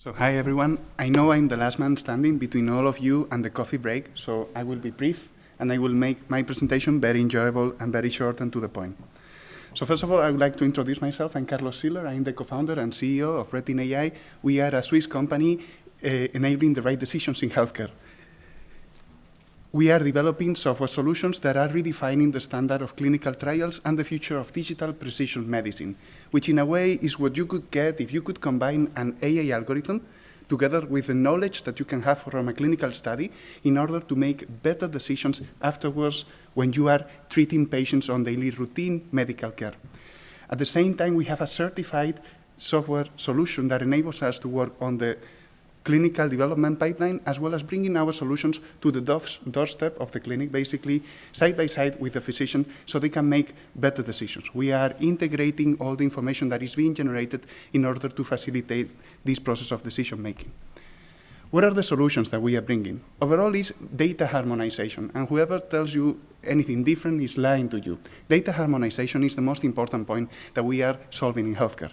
So hi everyone. I know I'm the last man standing between all of you and the coffee break, so I will be brief and I will make my presentation very enjoyable and very short and to the point. So first of all, I would like to introduce myself. I'm Carlos Ciller. I'm the co-founder and CEO of Retin AI. We are a Swiss company enabling the right decisions in healthcare. We are developing software solutions that are redefining the standard of clinical trials and the future of digital precision medicine, which in a way is what you could get if you could combine an AI algorithm together with the knowledge that you can have from a clinical study in order to make better decisions afterwards when you are treating patients on daily routine medical care. At the same time, we have a certified software solution that enables us to work on the clinical development pipeline, as well as bringing our solutions to the doorstep of the clinic, basically side by side with the physician, so they can make better decisions. We are integrating all the information that is being generated in order to facilitate this process of decision making. What are the solutions that we are bringing? Overall is data harmonization, and whoever tells you anything different is lying to you. Data harmonization is the most important point that we are solving in healthcare.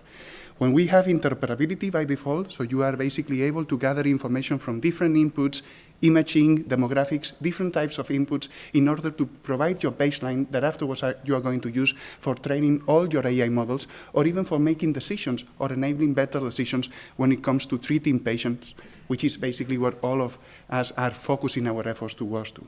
When we have interoperability by default, so you are basically able to gather information from different inputs, imaging, demographics, different types of inputs, in order to provide your baseline that afterwards you are going to use for training all your AI models, or even for making decisions or enabling better decisions when it comes to treating patients, which is basically what all of us are focusing our efforts towards to.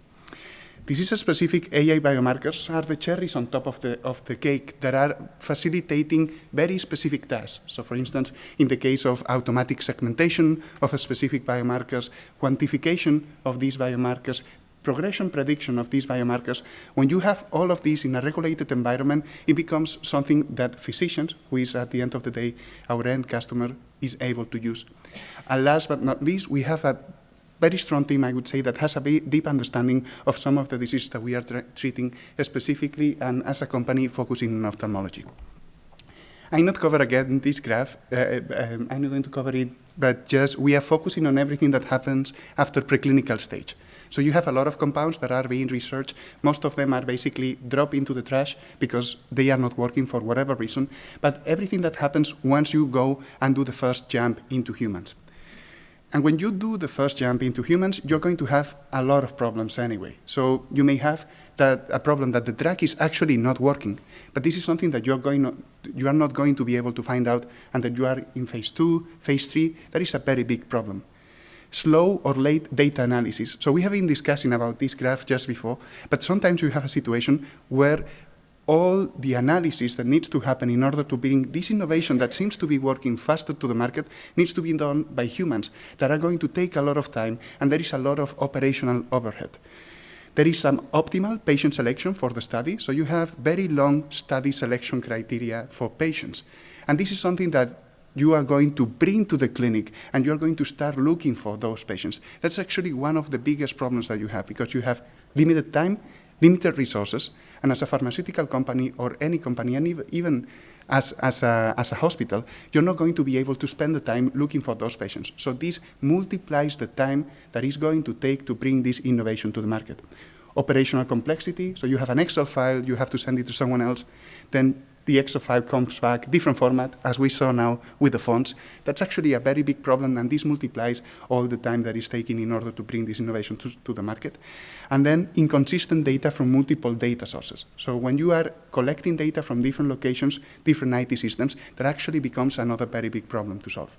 Disease-specific AI biomarkers are the cherries on top of the cake that are facilitating very specific tasks. So for instance, in the case of automatic segmentation of a specific biomarkers, quantification of these biomarkers, progression prediction of these biomarkers, when you have all of these in a regulated environment, it becomes something that physicians, who is at the end of the day our end customer, is able to use. And last but not least, we have a very strong team, I would say, that has a deep understanding of some of the diseases that we are treating specifically, and as a company focusing on ophthalmology. I'm not cover again this graph. I'm not going to cover it, but just we are focusing on everything that happens after preclinical stage. So you have a lot of compounds that are being researched. Most of them are basically dropped into the trash because they are not working for whatever reason. But everything that happens once you go and do the first jump into humans. And when you do the first jump into humans, you're going to have a lot of problems anyway. So you may have a problem that the drug is actually not working, but this is something that you are not going to be able to find out until you are in phase 2, phase 3. That is a very big problem. Slow or late data analysis. So we have been discussing about this graph just before, but sometimes you have a situation where all the analysis that needs to happen in order to bring this innovation that seems to be working faster to the market needs to be done by humans that are going to take a lot of time, and there is a lot of operational overhead. There is some optimal patient selection for the study, so you have very long study selection criteria for patients. And this is something that you are going to bring to the clinic, and you're going to start looking for those patients. That's actually one of the biggest problems that you have, because you have limited time, limited resources, and as a pharmaceutical company or any company, and even as a hospital, you're not going to be able to spend the time looking for those patients. So this multiplies the time that is going to take to bring this innovation to the market. Operational complexity, so you have an Excel file, you have to send it to someone else, then the Excel file comes back, different format, as we saw now with the fonts. That's actually a very big problem, and this multiplies all the time that is taken in order to bring this innovation to the market. And then inconsistent data from multiple data sources. So when you are collecting data from different locations, different IT systems, that actually becomes another very big problem to solve.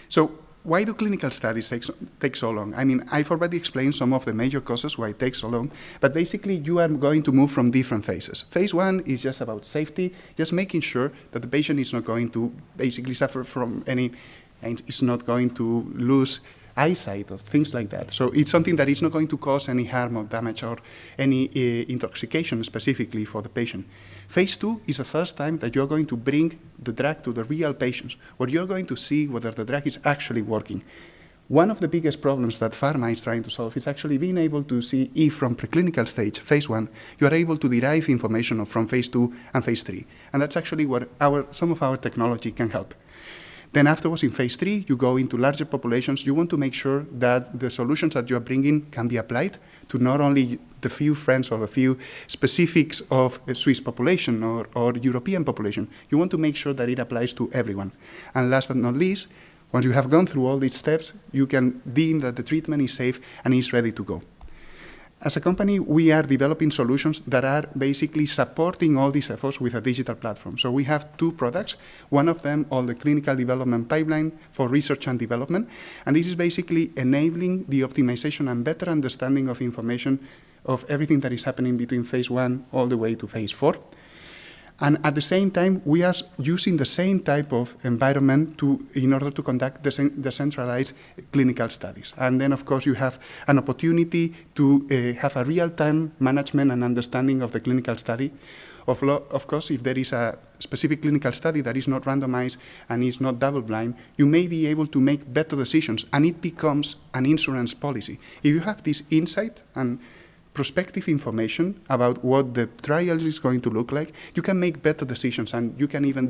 So why do clinical studies take so long? I mean, I've already explained some of the major causes why it takes so long, but basically you are going to move from different phases. Phase 1 is just about safety, just making sure that the patient is not going to basically suffer from any, and is not going to lose eyesight or things like that. So it's something that is not going to cause any harm or damage or any intoxication specifically for the patient. Phase 2 is the first time that you're going to bring the drug to the real patients, where you're going to see whether the drug is actually working. One of the biggest problems that pharma is trying to solve is actually being able to see if from preclinical stage, phase 1, you are able to derive information from phase 2 and phase 3. And that's actually where some of our technology can help. Then afterwards, in phase 3, you go into larger populations. You want to make sure that the solutions that you are bringing can be applied to not only the few friends or the few specifics of a Swiss population or European population. You want to make sure that it applies to everyone. And last but not least, Once you have gone through all these steps, you can deem that the treatment is safe and is ready to go. As a company, we are developing solutions that are basically supporting all these efforts with a digital platform. So we have two products, one of them all the clinical development pipeline for research and development, and this is basically enabling the optimization and better understanding of information of everything that is happening between phase 1 all the way to phase 4. And at the same time, we are using the same type of environment in order to conduct decentralized clinical studies. And then, of course, you have an opportunity to have a real-time management and understanding of the clinical study. Of course, if there is a specific clinical study that is not randomized and is not double-blind, you may be able to make better decisions, and it becomes an insurance policy. If you have this insight and prospective information about what the trial is going to look like, you can make better decisions, and you can even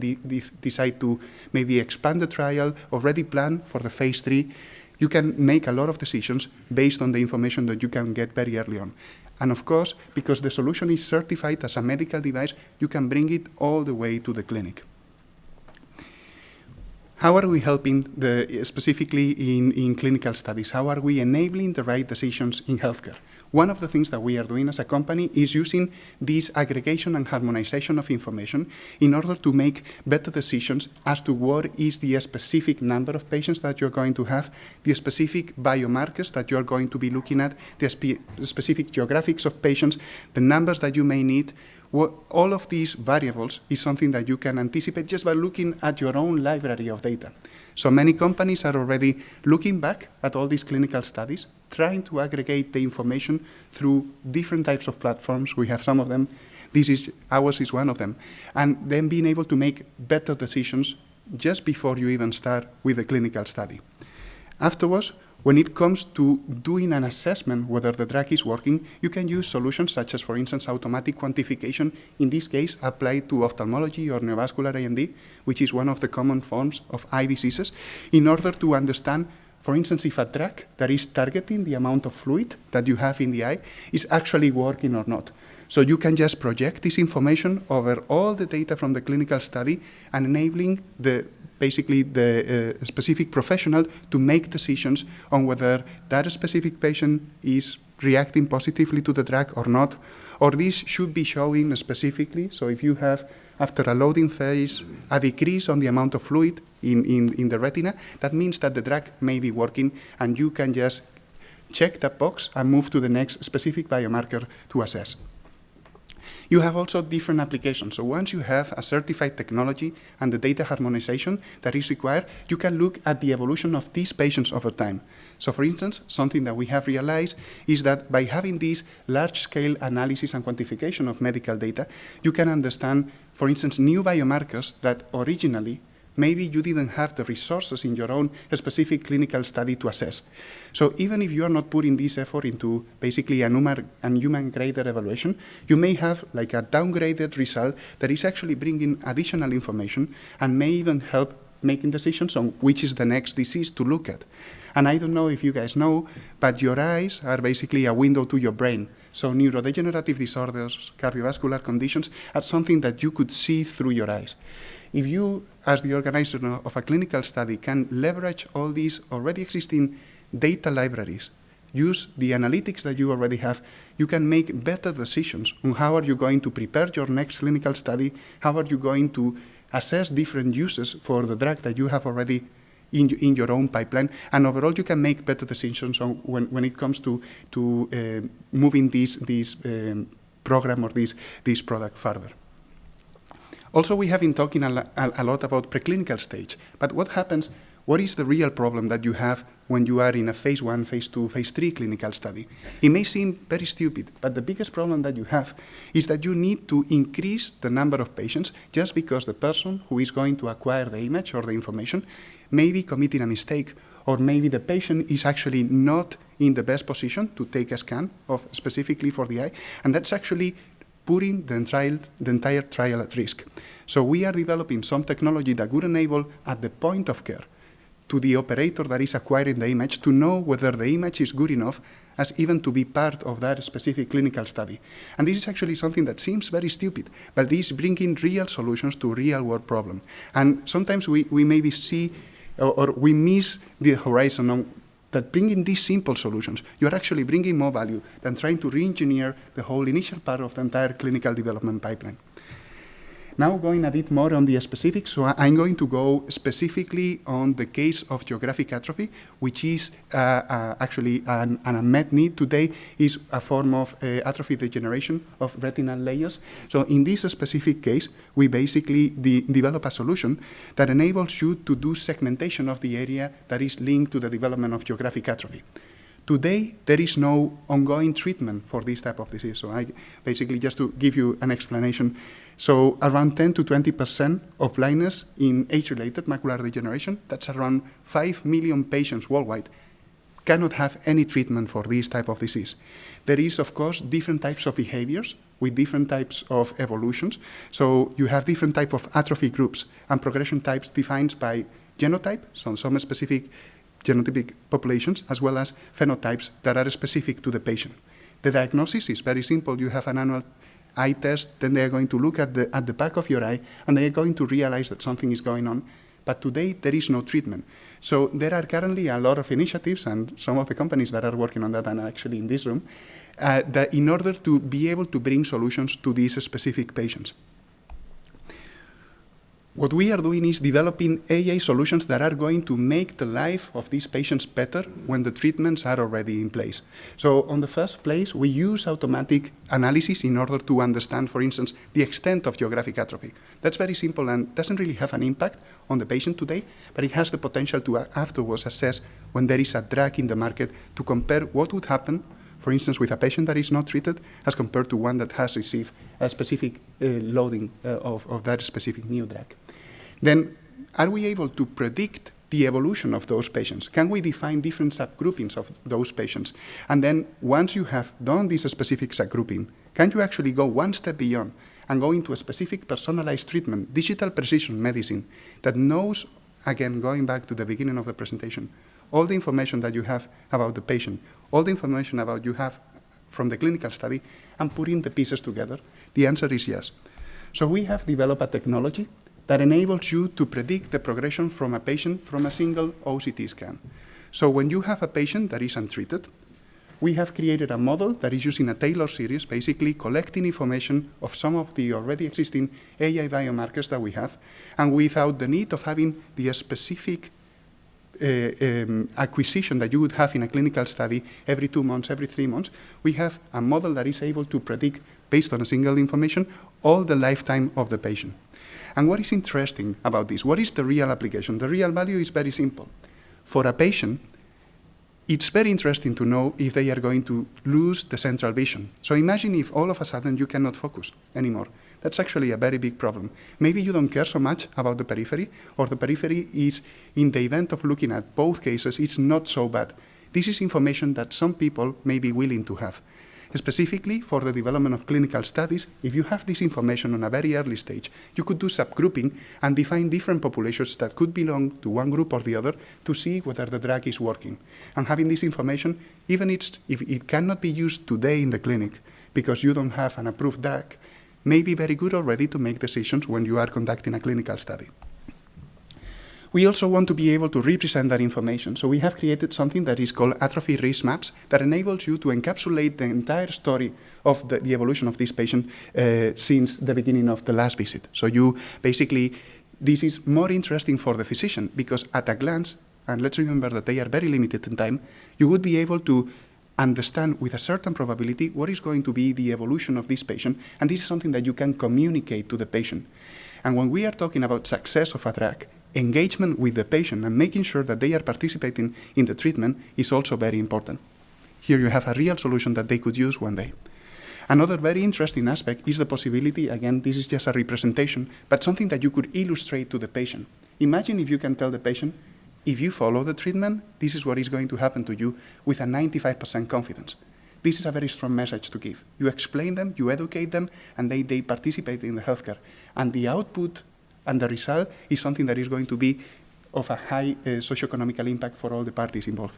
decide to maybe expand the trial, already plan for the phase 3. You can make a lot of decisions based on the information that you can get very early on. And of course, because the solution is certified as a medical device, you can bring it all the way to the clinic. How are we helping specifically in clinical studies? How are we enabling the right decisions in healthcare? One of the things that we are doing as a company is using this aggregation and harmonization of information in order to make better decisions as to what is the specific number of patients that you're going to have, the specific biomarkers that you're going to be looking at, the specific geographics of patients, the numbers that you may need. All of these variables is something that you can anticipate just by looking at your own library of data. So many companies are already looking back at all these clinical studies, trying to aggregate the information through different types of platforms. We have some of them. Ours is one of them. And then being able to make better decisions just before you even start with the clinical study. Afterwards, when it comes to doing an assessment whether the drug is working, you can use solutions such as, for instance, automatic quantification, in this case applied to ophthalmology or neovascular AMD, which is one of the common forms of eye diseases, in order to understand, for instance, if a drug that is targeting the amount of fluid that you have in the eye is actually working or not. So you can just project this information over all the data from the clinical study and enabling basically the specific professional to make decisions on whether that specific patient is reacting positively to the drug or not, or this should be showing specifically. So if you have, after a loading phase, a decrease on the amount of fluid in the retina, that means that the drug may be working, and you can just check that box and move to the next specific biomarker to assess. You have also different applications. So once you have a certified technology and the data harmonization that is required, you can look at the evolution of these patients over time. So for instance, something that we have realized is that by having this large-scale analysis and quantification of medical data, you can understand, for instance, new biomarkers that originally maybe you didn't have the resources in your own specific clinical study to assess. So even if you are not putting this effort into basically a human-graded evaluation, you may have like a downgraded result that is actually bringing additional information and may even help making decisions on which is the next disease to look at. And I don't know if you guys know, but your eyes are basically a window to your brain. So neurodegenerative disorders, cardiovascular conditions are something that you could see through your eyes. If you, as the organizer of a clinical study, can leverage all these already existing data libraries, use the analytics that you already have, you can make better decisions on how are you going to prepare your next clinical study, how are you going to assess different uses for the drug that you have already in your own pipeline, and overall you can make better decisions on when it comes to moving this program or this product further. Also, we have been talking a lot about preclinical stage, but what is the real problem that you have when you are in a phase 1, phase 2, phase 3 clinical study? It may seem very stupid, but the biggest problem that you have is that you need to increase the number of patients just because the person who is going to acquire the image or the information may be committing a mistake, or maybe the patient is actually not in the best position to take a scan of specifically for the eye, and that's actually putting the entire trial at risk. So we are developing some technology that would enable, at the point of care, to the operator that is acquiring the image to know whether the image is good enough as even to be part of that specific clinical study. And this is actually something that seems very stupid, but is bringing real solutions to real-world problems. And sometimes we maybe see or we miss the horizon on that bringing these simple solutions, you are actually bringing more value than trying to re-engineer the whole initial part of the entire clinical development pipeline. Now going a bit more on the specifics, so I'm going to go specifically on the case of geographic atrophy, which is actually an unmet need today, is a form of atrophy degeneration of retinal layers. So in this specific case, we basically develop a solution that enables you to do segmentation of the area that is linked to the development of geographic atrophy. Today, there is no ongoing treatment for this type of disease. So I basically, just to give you an explanation, so around 10 to 20% of blindness in age-related macular degeneration, that's around 5 million patients worldwide, cannot have any treatment for this type of disease. There is, of course, different types of behaviors with different types of evolutions. So you have different types of atrophy groups and progression types defined by genotype, so some specific genotypic populations, as well as phenotypes that are specific to the patient. The diagnosis is very simple. You have an annual eye test, then they are going to look at the back of your eye, and they are going to realize that something is going on. But today, there is no treatment. So there are currently a lot of initiatives, and some of the companies that are working on that are actually in this room, that in order to be able to bring solutions to these specific patients. What we are doing is developing AI solutions that are going to make the life of these patients better when the treatments are already in place. So on the first place, we use automatic analysis in order to understand, for instance, the extent of geographic atrophy. That's very simple and doesn't really have an impact on the patient today, but it has the potential to afterwards assess when there is a drug in the market to compare what would happen, for instance, with a patient that is not treated as compared to one that has received a specific loading of that specific new drug. Then, are we able to predict the evolution of those patients? Can we define different subgroupings of those patients? And then, once you have done this specific subgrouping, can you actually go one step beyond and go into a specific personalized treatment, digital precision medicine, that knows, again, going back to the beginning of the presentation, all the information that you have about the patient, all the information about you have from the clinical study, and putting the pieces together? The answer is yes. So we have developed a technology that enables you to predict the progression from a patient from a single OCT scan. So when you have a patient that is untreated, we have created a model that is using a Taylor series, basically collecting information of some of the already existing AI biomarkers that we have, and without the need of having the specific acquisition that you would have in a clinical study every 2 months, every 3 months, we have a model that is able to predict, based on a single information, all the lifetime of the patient. And what is interesting about this? What is the real application? The real value is very simple. For a patient, it's very interesting to know if they are going to lose the central vision. So imagine if all of a sudden you cannot focus anymore. That's actually a very big problem. Maybe you don't care so much about the periphery, or the periphery is, in the event of looking at both cases, it's not so bad. This is information that some people may be willing to have. Specifically for the development of clinical studies, if you have this information on a very early stage, you could do subgrouping and define different populations that could belong to one group or the other to see whether the drug is working. And having this information, even if it cannot be used today in the clinic because you don't have an approved drug, may be very good already to make decisions when you are conducting a clinical study. We also want to be able to represent that information. So we have created something that is called atrophy risk maps that enables you to encapsulate the entire story of the evolution of this patient since the beginning of the last visit. So you basically, this is more interesting for the physician because at a glance, and let's remember that they are very limited in time, you would be able to understand with a certain probability what is going to be the evolution of this patient, and this is something that you can communicate to the patient. And when we are talking about success of a drug, engagement with the patient and making sure that they are participating in the treatment is also very important. Here you have a real solution that they could use one day. Another very interesting aspect is the possibility, again, this is just a representation, but something that you could illustrate to the patient. Imagine if you can tell the patient, if you follow the treatment, this is what is going to happen to you with a 95% confidence. This is a very strong message to give. You explain them, you educate them, and they participate in the healthcare. And the output and the result is something that is going to be of a high socioeconomical impact for all the parties involved.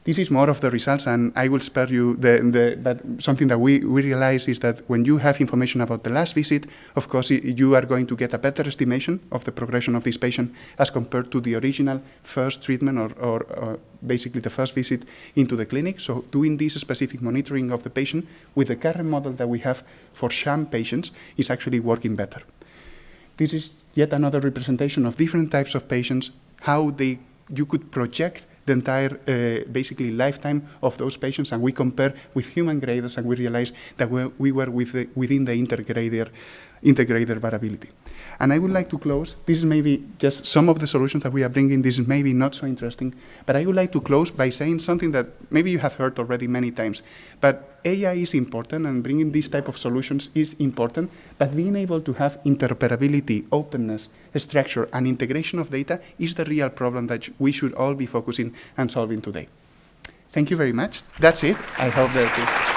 This is more of the results, and I will spare you but something that we realize is that when you have information about the last visit, of course, you are going to get a better estimation of the progression of this patient as compared to the original first treatment or basically the first visit into the clinic. So doing this specific monitoring of the patient with the current model that we have for sham patients is actually working better. This is yet another representation of different types of patients, how you could project the entire, basically, lifetime of those patients, and we compare with human graders, and we realize that we were within the integrator variability. And I would like to close. This is maybe just some of the solutions that we are bringing. This is maybe not so interesting, but I would like to close by saying something that maybe you have heard already many times. But AI is important, and bringing these type of solutions is important, but being able to have interoperability, openness, structure, and integration of data is the real problem that we should all be focusing and solving today. Thank you very much. That's it. I hope that